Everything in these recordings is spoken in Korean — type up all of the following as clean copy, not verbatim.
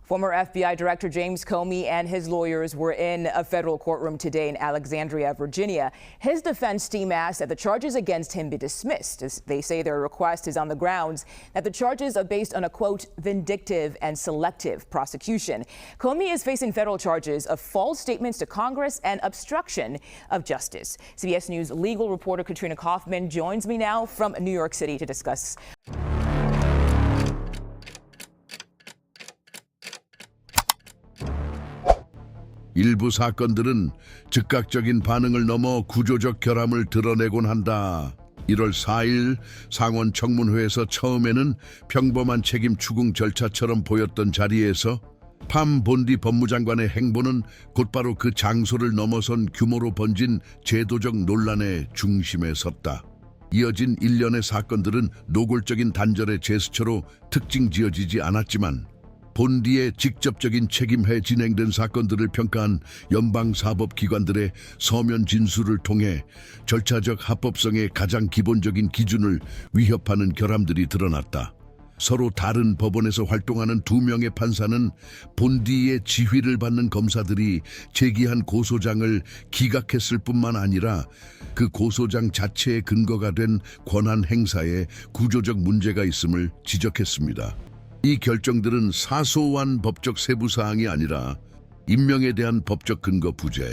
Former FBI Director James Comey and his lawyers were in a federal courtroom today in Alexandria, Virginia. His defense team asked that the charges against him be dismissed, as they say their request is on the grounds that the charges are based on a, quote, vindictive and selective prosecution. Comey is facing federal charges of false statements to Congress and obstruction of justice. CBS News legal reporter Katrina Kaufman joins me now from New York City to discuss. 일부 사건들은 즉각적인 반응을 넘어 구조적 결함을 드러내곤 한다. 1월 4일 상원 청문회에서 처음에는 평범한 책임 추궁 절차처럼 보였던 자리에서 팜 본디 법무장관의 행보는 곧바로 그 장소를 넘어선 규모로 번진 제도적 논란의 중심에 섰다. 이어진 일련의 사건들은 노골적인 단절의 제스처로 특징 지어지지 않았지만 본디의 직접적인 책임하에 진행된 사건들을 평가한 연방사법기관들의 서면 진술을 통해 절차적 합법성의 가장 기본적인 기준을 위협하는 결함들이 드러났다. 서로 다른 법원에서 활동하는 두 명의 판사는 본디의 지휘를 받는 검사들이 제기한 고소장을 기각했을 뿐만 아니라 그 고소장 자체의 근거가 된 권한 행사에 구조적 문제가 있음을 지적했습니다. 이 결정들은 사소한 법적 세부사항이 아니라 임명에 대한 법적 근거 부재,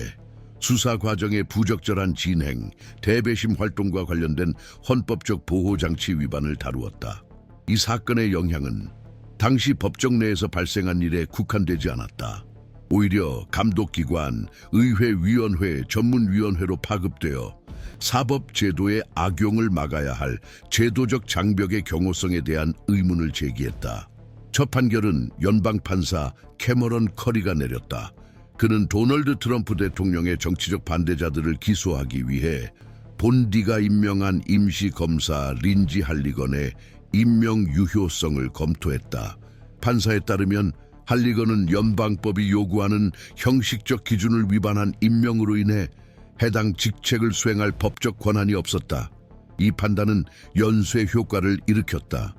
수사 과정의 부적절한 진행, 대배심 활동과 관련된 헌법적 보호장치 위반을 다루었다. 이 사건의 영향은 당시 법정 내에서 발생한 일에 국한되지 않았다. 오히려 감독기관, 의회위원회, 전문위원회로 파급되어 사법제도의 악용을 막아야 할 제도적 장벽의 경호성에 대한 의문을 제기했다. 첫 판결은 연방판사 캐머런 커리가 내렸다. 그는 도널드 트럼프 대통령의 정치적 반대자들을 기소하기 위해 본디가 임명한 임시검사 린지 할리건의 임명 유효성을 검토했다. 판사에 따르면 할리건은 연방법이 요구하는 형식적 기준을 위반한 임명으로 인해 해당 직책을 수행할 법적 권한이 없었다. 이 판단은 연쇄 효과를 일으켰다.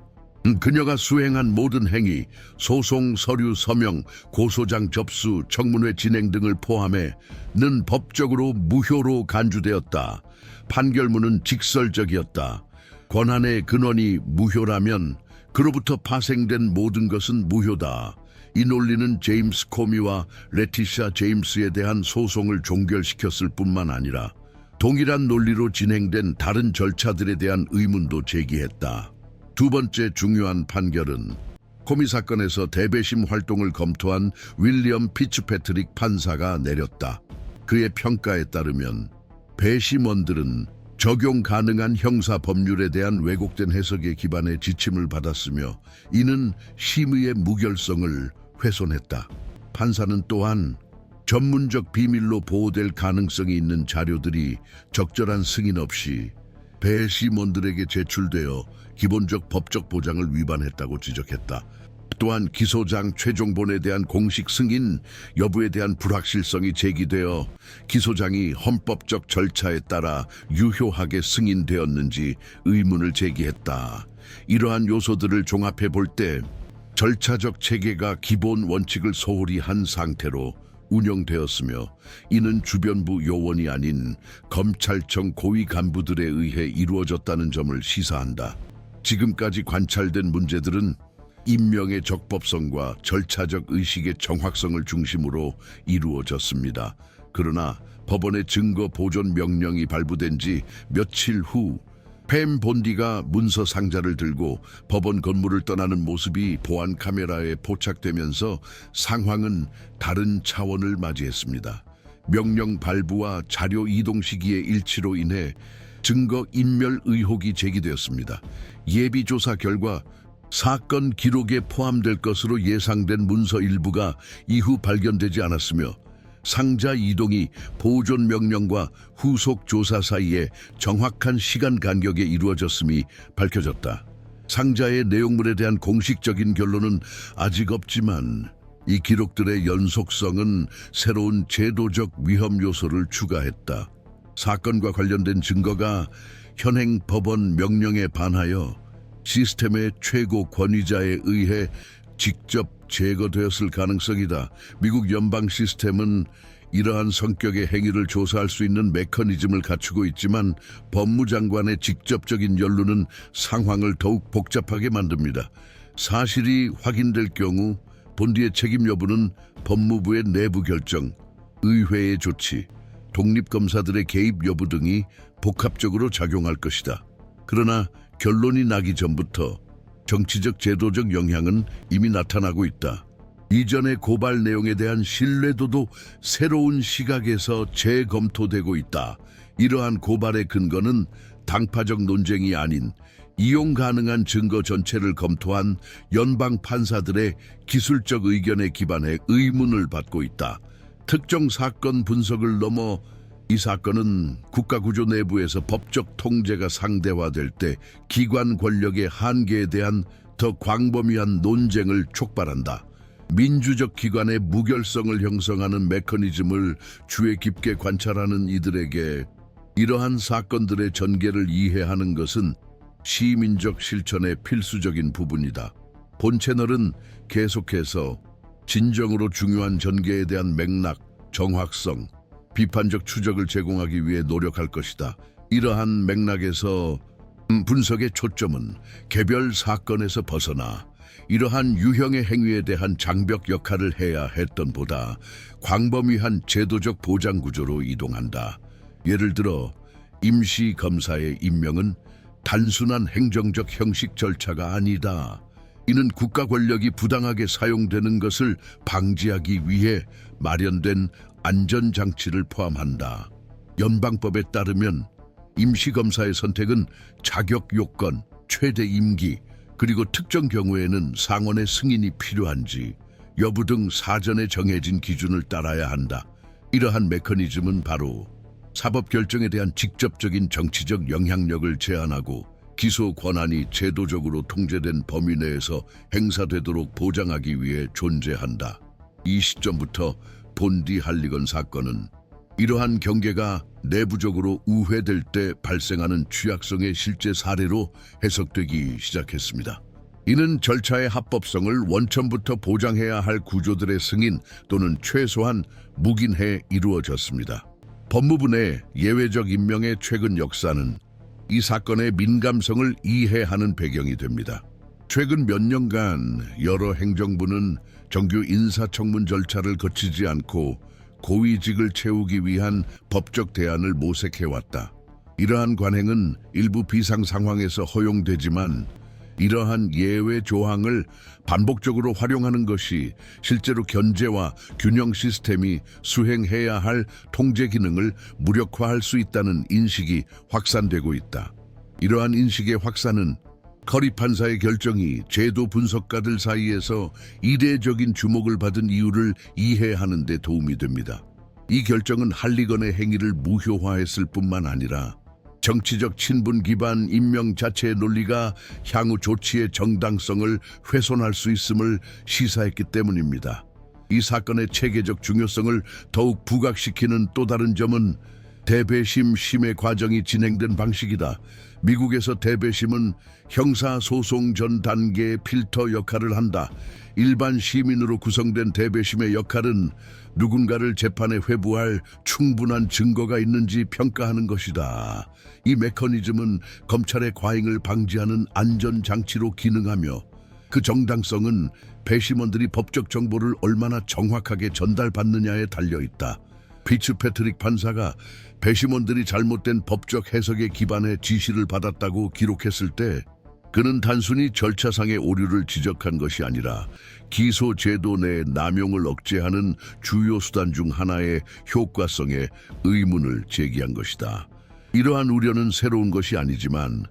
그녀가 수행한 모든 행위, 소송 서류 서명, 고소장 접수, 청문회 진행 등을 포함해 는 법적으로 무효로 간주되었다. 판결문은 직설적이었다. 권한의 근원이 무효라면 그로부터 파생된 모든 것은 무효다. 이 논리는 제임스 코미와 레티샤 제임스에 대한 소송을 종결시켰을 뿐만 아니라 동일한 논리로 진행된 다른 절차들에 대한 의문도 제기했다. 두 번째 중요한 판결은 코미 사건에서 대배심 활동을 검토한 윌리엄 피츠패트릭 판사가 내렸다. 그의 평가에 따르면 배심원들은 적용 가능한 형사 법률에 대한 왜곡된 해석에 기반해 지침을 받았으며 이는 심의의 무결성을 훼손했다. 판사는 또한 전문적 비밀로 보호될 가능성이 있는 자료들이 적절한 승인 없이 배심원들에게 제출되어 기본적 법적 보장을 위반했다고 지적했다. 또한 기소장 최종본에 대한 공식 승인 여부에 대한 불확실성이 제기되어 기소장이 헌법적 절차에 따라 유효하게 승인되었는지 의문을 제기했다. 이러한 요소들을 종합해 볼 때 절차적 체계가 기본 원칙을 소홀히 한 상태로 운영되었으며 이는 주변부 요원이 아닌 검찰청 고위 간부들에 의해 이루어졌다는 점을 시사한다. 지금까지 관찰된 문제들은 임명의 적법성과 절차적 의식의 정확성을 중심으로 이루어졌습니다. 그러나 법원의 증거 보존 명령이 발부된 지 며칠 후 팸 본디가 문서 상자를 들고 법원 건물을 떠나는 모습이 보안 카메라에 포착되면서 상황은 다른 차원을 맞이했습니다. 명령 발부와 자료 이동 시기의 일치로 인해 증거 인멸 의혹이 제기되었습니다. 예비조사 결과 사건 기록에 포함될 것으로 예상된 문서 일부가 이후 발견되지 않았으며 상자 이동이 보존 명령과 후속 조사 사이에 정확한 시간 간격에 이루어졌음이 밝혀졌다. 상자의 내용물에 대한 공식적인 결론은 아직 없지만 이 기록들의 연속성은 새로운 제도적 위험 요소를 추가했다. 사건과 관련된 증거가 현행 법원 명령에 반하여 시스템의 최고 권위자에 의해 직접 제거되었을 가능성이다. 미국 연방 시스템은 이러한 성격의 행위를 조사할 수 있는 메커니즘을 갖추고 있지만 법무장관의 직접적인 연루는 상황을 더욱 복잡하게 만듭니다. 사실이 확인될 경우 본디의 책임 여부는 법무부의 내부 결정, 의회의 조치, 독립검사들의 개입 여부 등이 복합적으로 작용할 것이다. 그러나 결론이 나기 전부터 정치적 제도적 영향은 이미 나타나고 있다. 이전의 고발 내용에 대한 신뢰도도 새로운 시각에서 재검토되고 있다. 이러한 고발의 근거는 당파적 논쟁이 아닌 이용 가능한 증거 전체를 검토한 연방 판사들의 기술적 의견에 기반해 의문을 받고 있다. 특정 사건 분석을 넘어 이 사건은 국가구조 내부에서 법적 통제가 상대화될 때 기관 권력의 한계에 대한 더 광범위한 논쟁을 촉발한다. 민주적 기관의 무결성을 형성하는 메커니즘을 주의 깊게 관찰하는 이들에게 이러한 사건들의 전개를 이해하는 것은 시민적 실천의 필수적인 부분이다. 본 채널은 계속해서 진정으로 중요한 전개에 대한 맥락, 정확성, 비판적 추적을 제공하기 위해 노력할 것이다. 이러한 맥락에서 분석의 초점은 개별 사건에서 벗어나 이러한 유형의 행위에 대한 장벽 역할을 해야 했던 보다 광범위한 제도적 보장 구조로 이동한다. 예를 들어 임시검사의 임명은 단순한 행정적 형식 절차가 아니다. 이는 국가 권력이 부당하게 사용되는 것을 방지하기 위해 마련된 안전장치를 포함한다. 연방법에 따르면 임시검사의 선택은 자격 요건, 최대 임기, 그리고 특정 경우에는 상원의 승인이 필요한지 여부 등 사전에 정해진 기준을 따라야 한다. 이러한 메커니즘은 바로 사법 결정에 대한 직접적인 정치적 영향력을 제한하고 기소 권한이 제도적으로 통제된 범위 내에서 행사되도록 보장하기 위해 존재한다. 이 시점부터 본디 할리건 사건은 이러한 경계가 내부적으로 우회될 때 발생하는 취약성의 실제 사례로 해석되기 시작했습니다. 이는 절차의 합법성을 원천부터 보장해야 할 구조들의 승인 또는 최소한 묵인해 이루어졌습니다. 법무부 내 예외적 임명의 최근 역사는 이 사건의 민감성을 이해하는 배경이 됩니다. 최근 몇 년간 여러 행정부는 정규 인사청문 절차를 거치지 않고 고위직을 채우기 위한 법적 대안을 모색해왔다. 이러한 관행은 일부 비상 상황에서 허용되지만 이러한 예외 조항을 반복적으로 활용하는 것이 실제로 견제와 균형 시스템이 수행해야 할 통제 기능을 무력화할 수 있다는 인식이 확산되고 있다. 이러한 인식의 확산은 커리 판사의 결정이 제도 분석가들 사이에서 이례적인 주목을 받은 이유를 이해하는 데 도움이 됩니다. 이 결정은 할리건의 행위를 무효화했을 뿐만 아니라 정치적 친분 기반 임명 자체의 논리가 향후 조치의 정당성을 훼손할 수 있음을 시사했기 때문입니다. 이 사건의 체계적 중요성을 더욱 부각시키는 또 다른 점은 대배심 심의 과정이 진행된 방식이다. 미국에서 대배심은 형사소송 전 단계의 필터 역할을 한다. 일반 시민으로 구성된 대배심의 역할은 누군가를 재판에 회부할 충분한 증거가 있는지 평가하는 것이다. 이 메커니즘은 검찰의 과잉을 방지하는 안전장치로 기능하며 그 정당성은 배심원들이 법적 정보를 얼마나 정확하게 전달받느냐에 달려있다. 피츠패트릭 판사가 배심원들이 잘못된 법적 해석에 기반해 지시를 받았다고 기록했을 때 그는 단순히 절차상의 오류를 지적한 것이 아니라 기소 제도 내 남용을 억제하는 주요 수단 중 하나의 효과성에 의문을 제기한 것이다. 이러한 우려는 새로운 것이 아니지만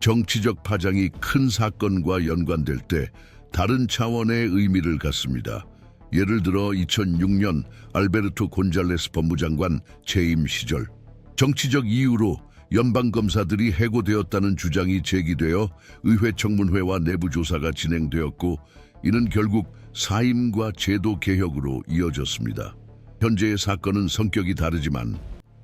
정치적 파장이 큰 사건과 연관될 때 다른 차원의 의미를 갖습니다. 예를 들어 2006년 알베르토 곤잘레스 법무장관 재임 시절 정치적 이유로 연방검사들이 해고되었다는 주장이 제기되어 의회 청문회와 내부 조사가 진행되었고 이는 결국 사임과 제도 개혁으로 이어졌습니다. 현재의 사건은 성격이 다르지만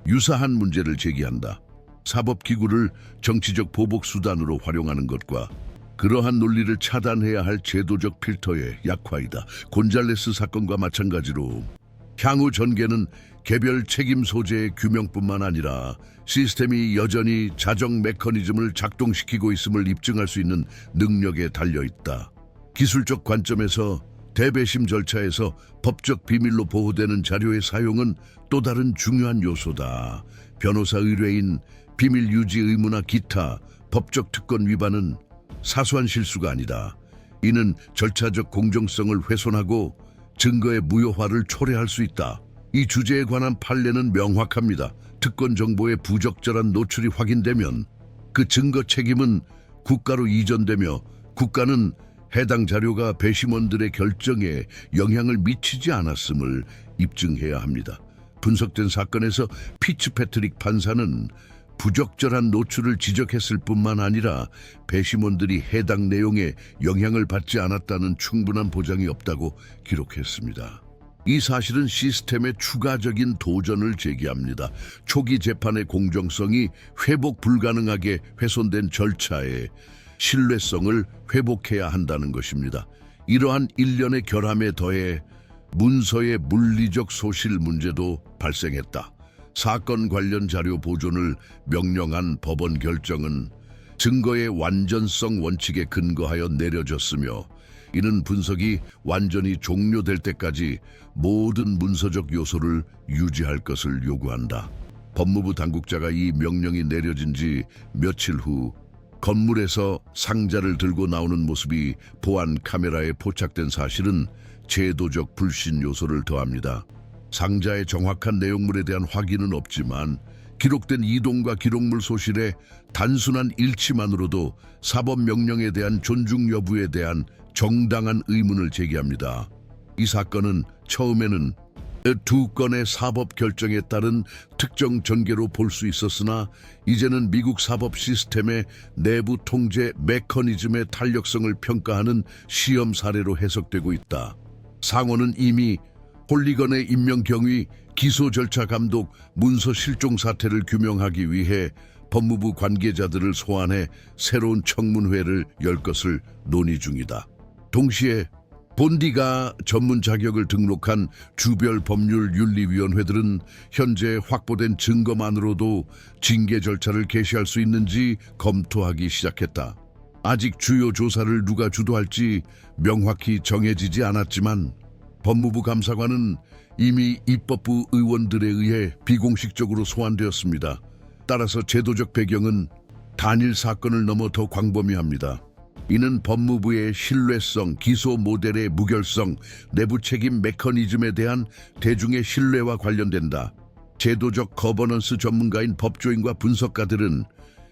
유사한 문제를 제기한다. 사법기구를 정치적 보복 수단으로 활용하는 것과 그러한 논리를 차단해야 할 제도적 필터의 약화이다. 곤잘레스 사건과 마찬가지로 향후 전개는 개별 책임 소재의 규명뿐만 아니라 시스템이 여전히 자정 메커니즘을 작동시키고 있음을 입증할 수 있는 능력에 달려있다. 기술적 관점에서 대배심 절차에서 법적 비밀로 보호되는 자료의 사용은 또 다른 중요한 요소다. 변호사 의뢰인, 비밀 유지 의무나 기타 법적 특권 위반은 사소한 실수가 아니다. 이는 절차적 공정성을 훼손하고 증거의 무효화를 초래할 수 있다. 이 주제에 관한 판례는 명확합니다. 특권 정보의 부적절한 노출이 확인되면 그 증거 책임은 국가로 이전되며 국가는 해당 자료가 배심원들의 결정에 영향을 미치지 않았음을 입증해야 합니다. 분석된 사건에서 피츠패트릭 판사는 부적절한 노출을 지적했을 뿐만 아니라 배심원들이 해당 내용에 영향을 받지 않았다는 충분한 보장이 없다고 기록했습니다. 이 사실은 시스템의 추가적인 도전을 제기합니다. 초기 재판의 공정성이 회복 불가능하게 훼손된 절차에 신뢰성을 회복해야 한다는 것입니다. 이러한 일련의 결함에 더해 문서의 물리적 소실 문제도 발생했다. 사건 관련 자료 보존을 명령한 법원 결정은 증거의 완전성 원칙에 근거하여 내려졌으며 이는 분석이 완전히 종료될 때까지 모든 문서적 요소를 유지할 것을 요구한다. 법무부 당국자가 이 명령이 내려진 지 며칠 후 건물에서 상자를 들고 나오는 모습이 보안 카메라에 포착된 사실은 제도적 불신 요소를 더합니다. 상자의 정확한 내용물에 대한 확인은 없지만 기록된 이동과 기록물 소실의 단순한 일치만으로도 사법명령에 대한 존중 여부에 대한 정당한 의문을 제기합니다. 이 사건은 처음에는 두 건의 사법 결정에 따른 특정 전개로 볼 수 있었으나 이제는 미국 사법 시스템의 내부 통제 메커니즘의 탄력성을 평가하는 시험 사례로 해석되고 있다. 상원은 이미 홀리건의 임명 경위, 기소 절차 감독, 문서 실종 사태를 규명하기 위해 법무부 관계자들을 소환해 새로운 청문회를 열 것을 논의 중이다. 동시에 본디가 전문 자격을 등록한 주별 법률 윤리위원회들은 현재 확보된 증거만으로도 징계 절차를 개시할 수 있는지 검토하기 시작했다. 아직 주요 조사를 누가 주도할지 명확히 정해지지 않았지만 법무부 감사관은 이미 입법부 의원들에 의해 비공식적으로 소환되었습니다. 따라서 제도적 배경은 단일 사건을 넘어 더 광범위합니다. 이는 법무부의 신뢰성, 기소 모델의 무결성, 내부 책임 메커니즘에 대한 대중의 신뢰와 관련된다. 제도적 거버넌스 전문가인 법조인과 분석가들은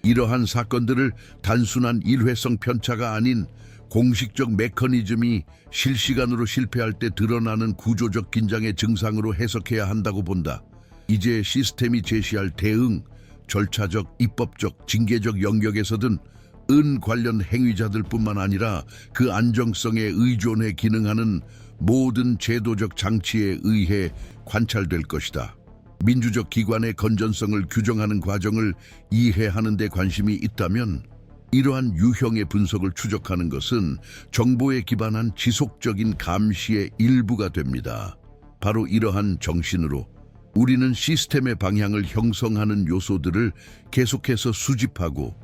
이러한 사건들을 단순한 일회성 편차가 아닌 공식적 메커니즘이 실시간으로 실패할 때 드러나는 구조적 긴장의 증상으로 해석해야 한다고 본다. 이제 시스템이 제시할 대응, 절차적, 입법적, 징계적 영역에서든 은 관련 행위자들뿐만 아니라 그 안정성에 의존해 기능하는 모든 제도적 장치에 의해 관찰될 것이다. 민주적 기관의 건전성을 규정하는 과정을 이해하는 데 관심이 있다면 이러한 유형의 분석을 추적하는 것은 정보에 기반한 지속적인 감시의 일부가 됩니다. 바로 이러한 정신으로 우리는 시스템의 방향을 형성하는 요소들을 계속해서 수집하고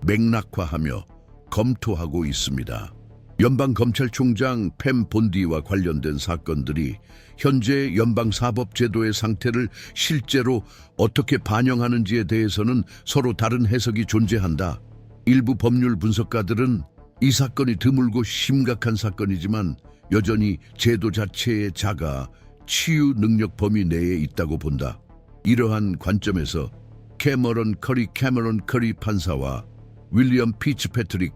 맥락화하며 검토하고 있습니다. 연방검찰총장 팸 본디와 관련된 사건들이 현재 연방사법제도의 상태를 실제로 어떻게 반영하는지에 대해서는 서로 다른 해석이 존재한다. 일부 법률 분석가들은 이 사건이 드물고 심각한 사건이지만 여전히 제도 자체의 자가 치유 능력 범위 내에 있다고 본다. 이러한 관점에서 캐머런 커리 판사와 윌리엄 피츠패트릭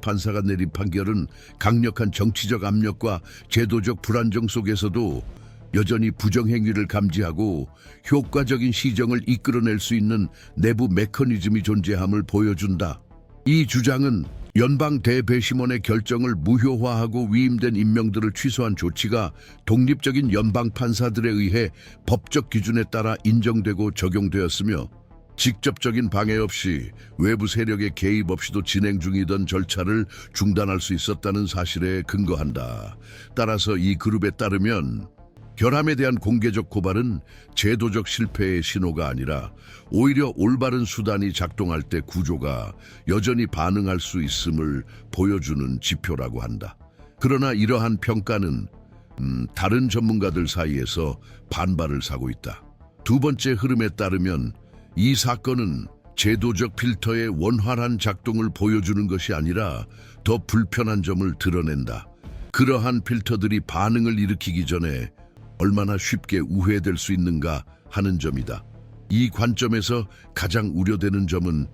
판사가 내린 판결은 강력한 정치적 압력과 제도적 불안정 속에서도 여전히 부정행위를 감지하고 효과적인 시정을 이끌어낼 수 있는 내부 메커니즘이 존재함을 보여준다. 이 주장은 연방 대배심원의 결정을 무효화하고 위임된 임명들을 취소한 조치가 독립적인 연방 판사들에 의해 법적 기준에 따라 인정되고 적용되었으며 직접적인 방해 없이 외부 세력의 개입 없이도 진행 중이던 절차를 중단할 수 있었다는 사실에 근거한다. 따라서 이 그룹에 따르면 결함에 대한 공개적 고발은 제도적 실패의 신호가 아니라 오히려 올바른 수단이 작동할 때 구조가 여전히 반응할 수 있음을 보여주는 지표라고 한다. 그러나 이러한 평가는 다른 전문가들 사이에서 반발을 사고 있다. 두 번째 흐름에 따르면 이 사건은 제도적 필터의 원활한 작동을 보여주는 것이 아니라 더 불편한 점을 드러낸다. 그러한 필터들이 반응을 일으키기 전에 얼마나 쉽게 우회될 수 있는가 하는 점이다. 이 관점에서 가장 우려되는 점은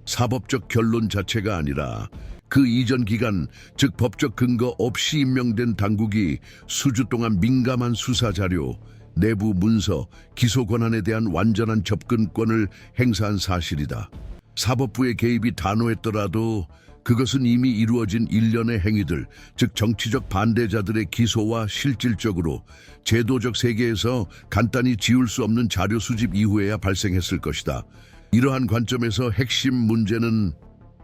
사법적 결론 자체가 아니라 그 이전 기간, 즉 법적 근거 없이 임명된 당국이 수주 동안 민감한 수사 자료, 내부 문서, 기소 권한에 대한 완전한 접근권을 행사한 사실이다. 사법부의 개입이 단호했더라도 그것은 이미 이루어진 일련의 행위들, 즉 정치적 반대자들의 기소와 실질적으로 제도적 세계에서 간단히 지울 수 없는 자료 수집 이후에야 발생했을 것이다. 이러한 관점에서 핵심 문제는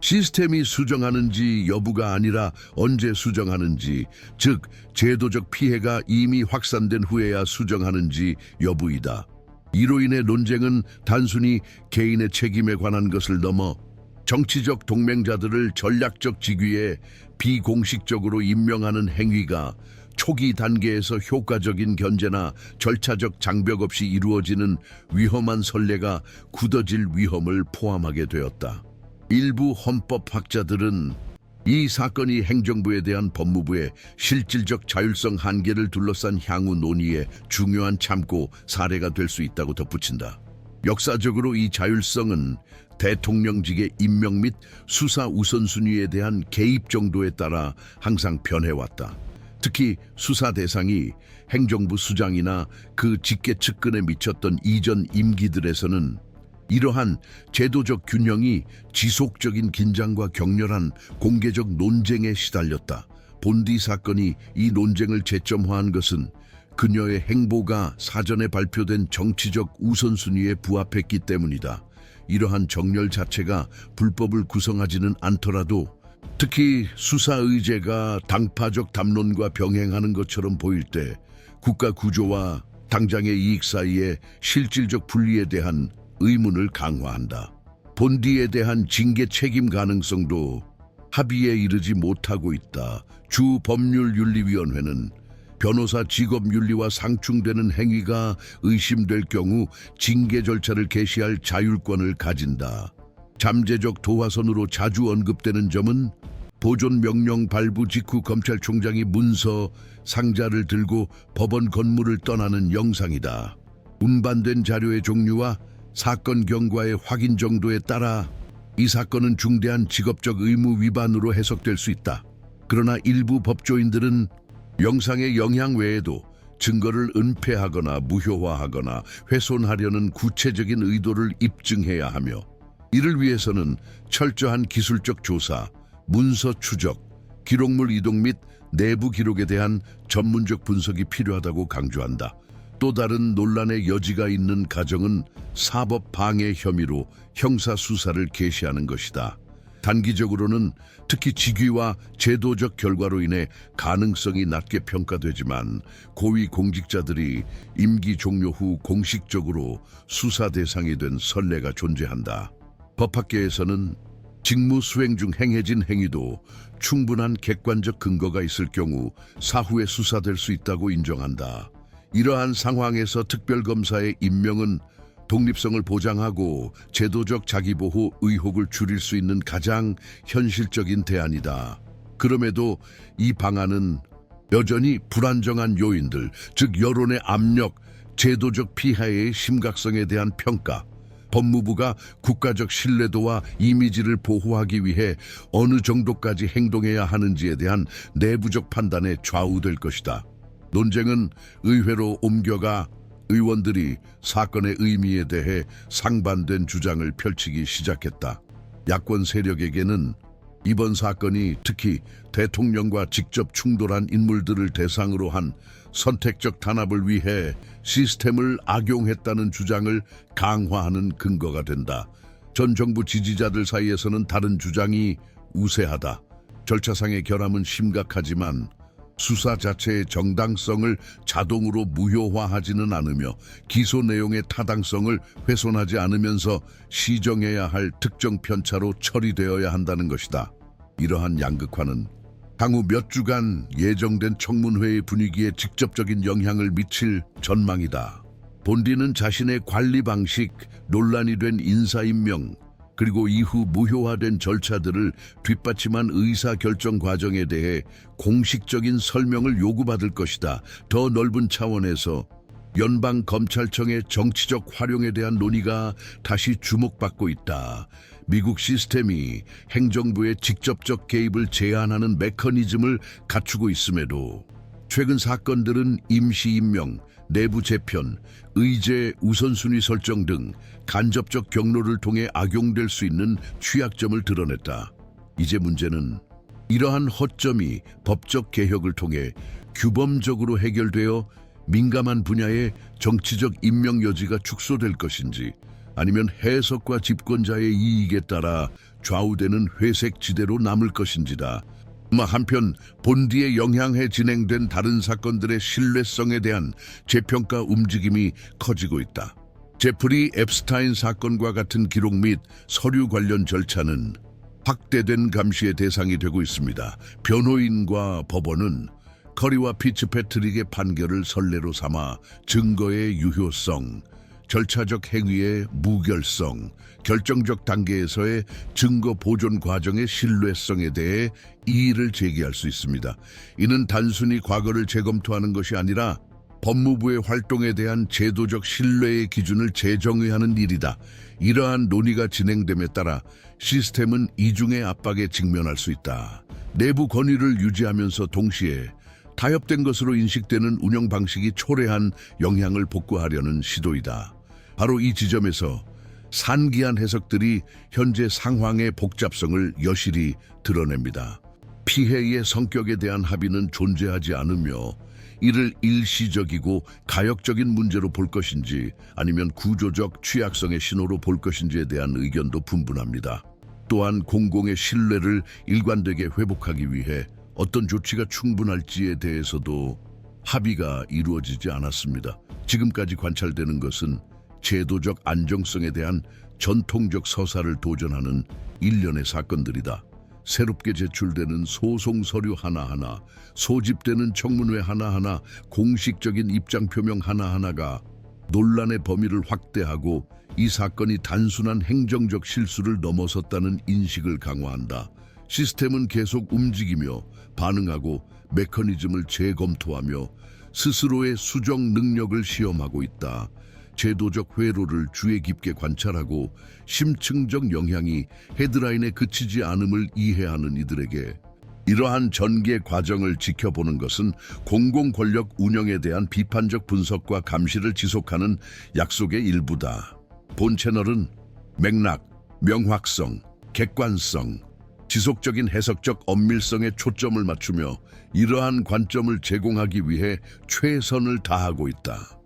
시스템이 수정하는지 여부가 아니라 언제 수정하는지, 즉 제도적 피해가 이미 확산된 후에야 수정하는지 여부이다. 이로 인해 논쟁은 단순히 개인의 책임에 관한 것을 넘어 정치적 동맹자들을 전략적 직위에 비공식적으로 임명하는 행위가 초기 단계에서 효과적인 견제나 절차적 장벽 없이 이루어지는 위험한 선례가 굳어질 위험을 포함하게 되었다. 일부 헌법학자들은 이 사건이 행정부에 대한 법무부의 실질적 자율성 한계를 둘러싼 향후 논의의 중요한 참고 사례가 될 수 있다고 덧붙인다. 역사적으로 이 자율성은 대통령직의 임명 및 수사 우선순위에 대한 개입 정도에 따라 항상 변해왔다. 특히 수사 대상이 행정부 수장이나 그 직계 측근에 미쳤던 이전 임기들에서는 이러한 제도적 균형이 지속적인 긴장과 격렬한 공개적 논쟁에 시달렸다. 본디 사건이 이 논쟁을 재점화한 것은 그녀의 행보가 사전에 발표된 정치적 우선순위에 부합했기 때문이다. 이러한 정렬 자체가 불법을 구성하지는 않더라도 특히 수사 의제가 당파적 담론과 병행하는 것처럼 보일 때 국가 구조와 당장의 이익 사이의 실질적 분리에 대한 의문을 강화한다. 본디에 대한 징계 책임 가능성도 합의에 이르지 못하고 있다. 주 법률윤리위원회는 변호사 직업 윤리와 상충되는 행위가 의심될 경우 징계 절차를 개시할 자율권을 가진다. 잠재적 도화선으로 자주 언급되는 점은 보존 명령 발부 직후 검찰총장이 문서 상자를 들고 법원 건물을 떠나는 영상이다. 운반된 자료의 종류와 사건 경과의 확인 정도에 따라 이 사건은 중대한 직업적 의무 위반으로 해석될 수 있다. 그러나 일부 법조인들은 영상의 영향 외에도 증거를 은폐하거나 무효화하거나 훼손하려는 구체적인 의도를 입증해야 하며 이를 위해서는 철저한 기술적 조사, 문서 추적, 기록물 이동 및 내부 기록에 대한 전문적 분석이 필요하다고 강조한다. 또 다른 논란의 여지가 있는 가정은 사법 방해 혐의로 형사 수사를 개시하는 것이다. 단기적으로는 특히 직위와 제도적 결과로 인해 가능성이 낮게 평가되지만 고위 공직자들이 임기 종료 후 공식적으로 수사 대상이 된 선례가 존재한다. 법학계에서는 직무 수행 중 행해진 행위도 충분한 객관적 근거가 있을 경우 사후에 수사될 수 있다고 인정한다. 이러한 상황에서 특별검사의 임명은 독립성을 보장하고 제도적 자기보호 의혹을 줄일 수 있는 가장 현실적인 대안이다. 그럼에도 이 방안은 여전히 불안정한 요인들, 즉 여론의 압력, 제도적 피해의 심각성에 대한 평가, 법무부가 국가적 신뢰도와 이미지를 보호하기 위해 어느 정도까지 행동해야 하는지에 대한 내부적 판단에 좌우될 것이다. 논쟁은 의회로 옮겨가 의원들이 사건의 의미에 대해 상반된 주장을 펼치기 시작했다. 야권 세력에게는 이번 사건이 특히 대통령과 직접 충돌한 인물들을 대상으로 한 선택적 탄압을 위해 시스템을 악용했다는 주장을 강화하는 근거가 된다. 전 정부 지지자들 사이에서는 다른 주장이 우세하다. 절차상의 결함은 심각하지만 수사 자체의 정당성을 자동으로 무효화하지는 않으며 기소 내용의 타당성을 훼손하지 않으면서 시정해야 할 특정 편차로 처리되어야 한다는 것이다. 이러한 양극화는 향후 몇 주간 예정된 청문회의 분위기에 직접적인 영향을 미칠 전망이다. 본디는 자신의 관리 방식, 논란이 된 인사 임명, 그리고 이후 무효화된 절차들을 뒷받침한 의사결정 과정에 대해 공식적인 설명을 요구받을 것이다. 더 넓은 차원에서 연방검찰청의 정치적 활용에 대한 논의가 다시 주목받고 있다. 미국 시스템이 행정부의 직접적 개입을 제한하는 메커니즘을 갖추고 있음에도 최근 사건들은 임시 임명, 내부 재편, 의제 우선순위 설정 등 간접적 경로를 통해 악용될 수 있는 취약점을 드러냈다. 이제 문제는 이러한 허점이 법적 개혁을 통해 규범적으로 해결되어 민감한 분야의 정치적 임명 여지가 축소될 것인지, 아니면 해석과 집권자의 이익에 따라 좌우되는 회색 지대로 남을 것인지다. 한편 본디에 영향해 진행된 다른 사건들의 신뢰성에 대한 재평가 움직임이 커지고 있다. 제프리 앱스타인 사건과 같은 기록 및 서류 관련 절차는 확대된 감시의 대상이 되고 있습니다. 변호인과 법원은 커리와 피츠패트릭의 판결을 선례로 삼아 증거의 유효성, 절차적 행위의 무결성, 결정적 단계에서의 증거 보존 과정의 신뢰성에 대해 이의를 제기할 수 있습니다. 이는 단순히 과거를 재검토하는 것이 아니라 법무부의 활동에 대한 제도적 신뢰의 기준을 재정의하는 일이다. 이러한 논의가 진행됨에 따라 시스템은 이중의 압박에 직면할 수 있다. 내부 권위를 유지하면서 동시에 타협된 것으로 인식되는 운영 방식이 초래한 영향을 복구하려는 시도이다. 바로 이 지점에서 산기한 해석들이 현재 상황의 복잡성을 여실히 드러냅니다. 피해의 성격에 대한 합의는 존재하지 않으며 이를 일시적이고 가역적인 문제로 볼 것인지 아니면 구조적 취약성의 신호로 볼 것인지에 대한 의견도 분분합니다. 또한 공공의 신뢰를 일관되게 회복하기 위해 어떤 조치가 충분할지에 대해서도 합의가 이루어지지 않았습니다. 지금까지 관찰되는 것은 제도적 안정성에 대한 전통적 서사를 도전하는 일련의 사건들이다. 새롭게 제출되는 소송 서류 하나하나, 소집되는 청문회 하나하나, 공식적인 입장 표명 하나하나가 논란의 범위를 확대하고 이 사건이 단순한 행정적 실수를 넘어섰다는 인식을 강화한다. 시스템은 계속 움직이며 반응하고 메커니즘을 재검토하며 스스로의 수정 능력을 시험하고 있다. 제도적 회로를 주의 깊게 관찰하고 심층적 영향이 헤드라인에 그치지 않음을 이해하는 이들에게 이러한 전개 과정을 지켜보는 것은 공공 권력 운영에 대한 비판적 분석과 감시를 지속하는 약속의 일부다. 본 채널은 맥락, 명확성, 객관성, 지속적인 해석적 엄밀성에 초점을 맞추며 이러한 관점을 제공하기 위해 최선을 다하고 있다.